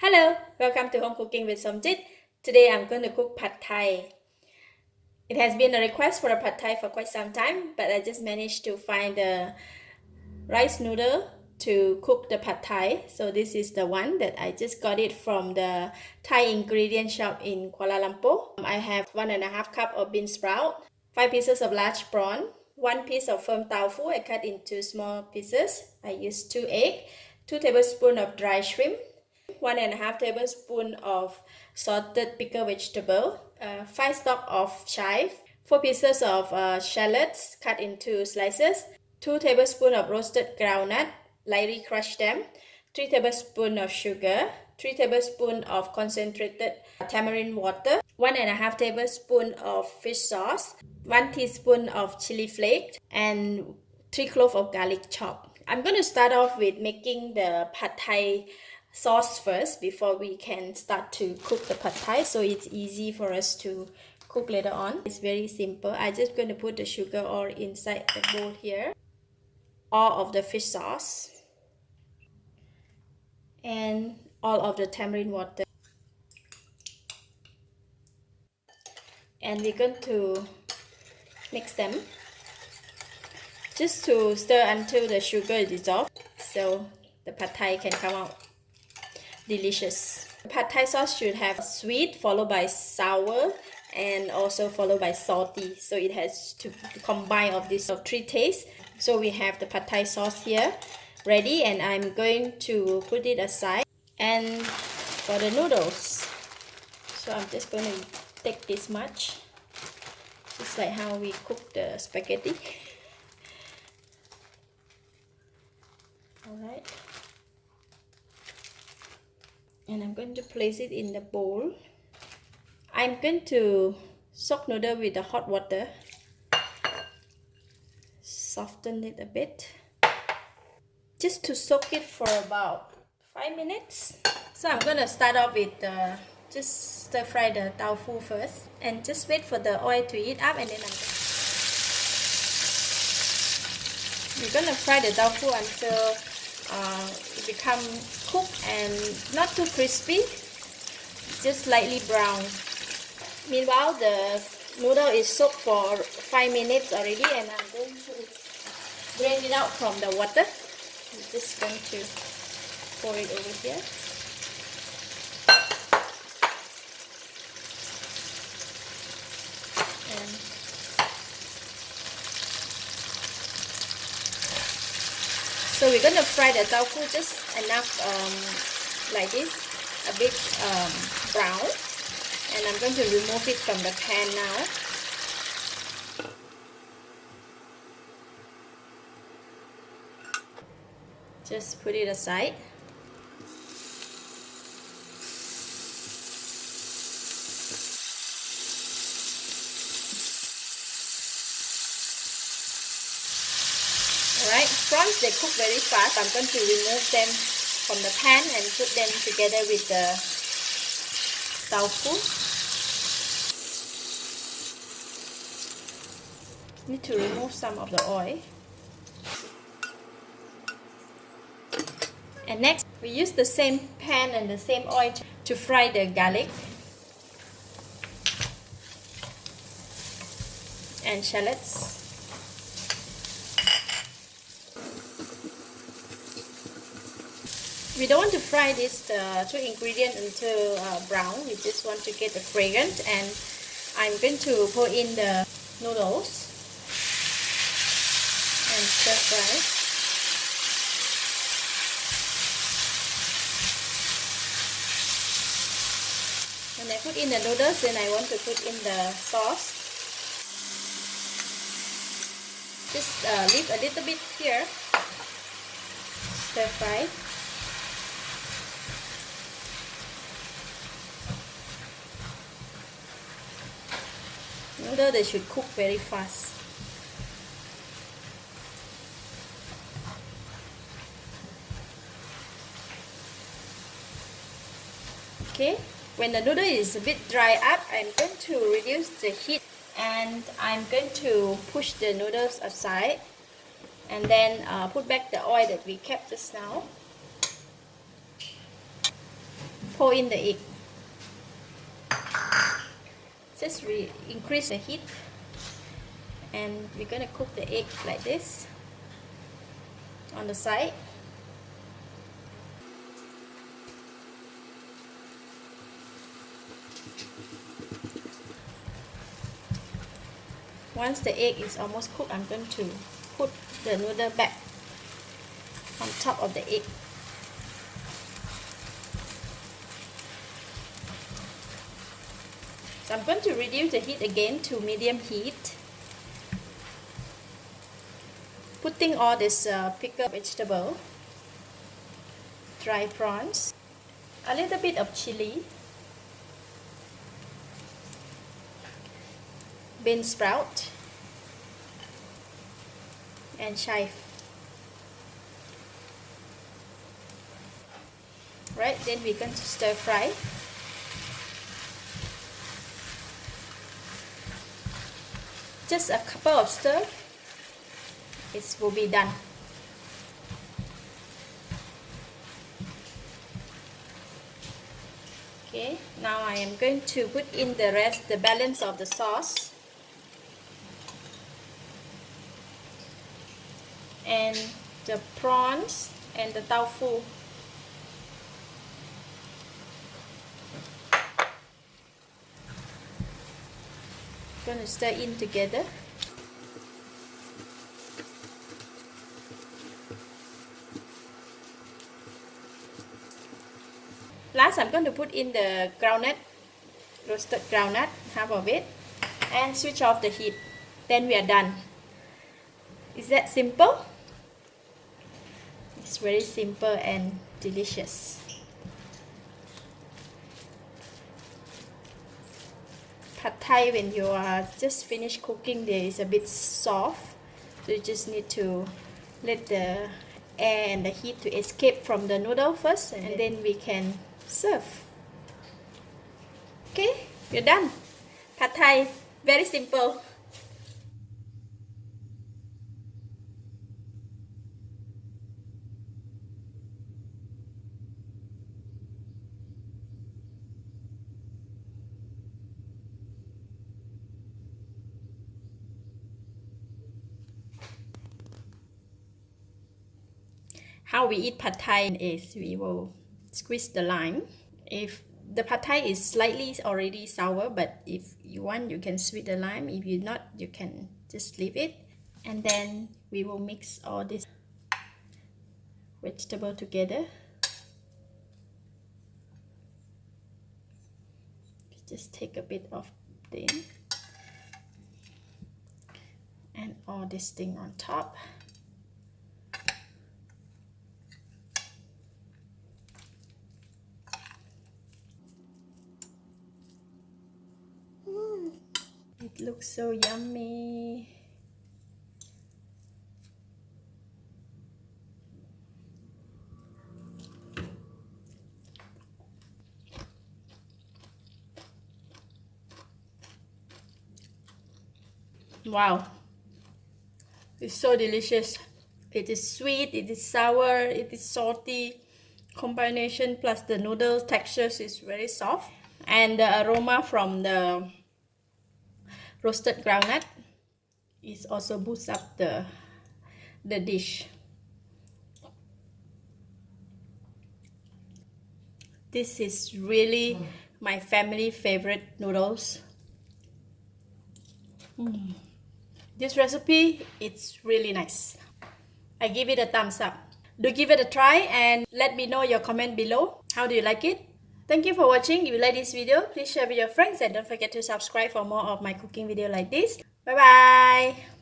Hello, welcome to Home Cooking with Somjit. Today I'm going to cook Pad Thai. It has been a request for a Pad Thai for quite some time, but I just managed to find the rice noodle to cook the Pad Thai. So this is the one that I just got it from the Thai ingredient shop in Kuala Lumpur. I have 1.5 cup of beansprout, 5 pieces of large prawn, 1 piece of firm tofu I cut into small pieces. I used 2 eggs, 2 tablespoons of dry shrimp, 1.5 tablespoon of salted pickled vegetable, 5 stalk of chive, 4 pieces of shallots cut into slices, 2 tablespoons of roasted groundnut, lightly crush them, 3 tablespoons of sugar, 3 tablespoons of concentrated tamarind water, 1.5 tablespoon of fish sauce, 1 teaspoon of chili flake, and 3 cloves of garlic chopped. I'm going to start off with making the Pad Thai sauce first before we can start to cook the Pad Thai, so it's easy for us to cook later on. It's very simple. I'm just going to put the sugar all inside the bowl here, all of the fish sauce, and all of the tamarind water, and we're going to mix them just to stir until the sugar is dissolved, so the Pad Thai can come out delicious. The Pad Thai sauce should have sweet followed by sour and also followed by salty, so it has to combine of these three tastes. So we have the Pad Thai sauce here ready, and I'm going to put it aside. And for the noodles, so I'm just going to take this much, just like how we cook the spaghetti. Alright, and I'm going to place it in the bowl. I'm going to soak noodle with the hot water, soften it a bit, just to soak it for about 5 minutes. So I'm going to start off with just stir fry the tofu first, and just wait for the oil to heat up, and then we're going to fry the tofu until it becomes cooked and not too crispy, just lightly brown. Meanwhile, the noodle is soaked for 5 minutes already, and I'm going to drain it out from the water. I'm just going to pour it over here. And so we're going to fry the tofu just enough like this, a bit brown, and I'm going to remove it from the pan now. Just put it aside. Alright, prawns, they cook very fast. I'm going to remove them from the pan and put them together with the tofu. Need to remove some of the oil. And next, we use the same pan and the same oil to fry the garlic and shallots. We don't want to fry this two ingredients until brown. We just want to get the fragrant, and I'm going to pour in the noodles and stir fry. When I put in the noodles, then I want to put in the sauce. Just leave a little bit here. Stir fry. Noodles, they should cook very fast. Okay, when the noodle is a bit dry up, I'm going to reduce the heat, and I'm going to push the noodles aside, and then put back the oil that we kept just now. pour in the egg. Just increase the heat, and we're gonna cook the egg like this on the side. Once the egg is almost cooked, I'm going to put the noodle back on top of the egg. So I'm going to reduce the heat again to medium heat. Putting all this pickled vegetable, dry prawns, a little bit of chili, beansprout, and chive. Right, then we're going to stir fry. Just a couple of stir, it will be done. Okay, now I am going to put in the balance of the sauce. And the prawns and the tofu. Going to stir in together. Last, I'm going to put in the groundnut, roasted groundnut, half of it, and switch off the heat. Then we are done. Is that simple? It's very simple and delicious. Pad Thai, when you are just finished cooking, there is a bit soft, so you just need to let the air and the heat to escape from the noodle first, and then we can serve. Okay, we're done. Pad Thai, very simple. How we eat Pad Thai is we will squeeze the lime. If the Pad Thai is slightly already sour, but if you want, you can sweeten the lime. If you not, you can just leave it. And then we will mix all this vegetable together. Just take a bit of thing and all this thing on top. It looks so yummy. Wow, it's so delicious. It is sweet, it is sour, it is salty combination, plus the noodle textures is very soft, and the aroma from the roasted groundnut is also boosts up the dish. This is really my family favorite noodles. This recipe, it's really nice. I give it a thumbs up. Do give it a try and let me know your comment below. How do you like it? Thank you for watching. If you like this video, please share with your friends and don't forget to subscribe for more of my cooking video like this. Bye bye!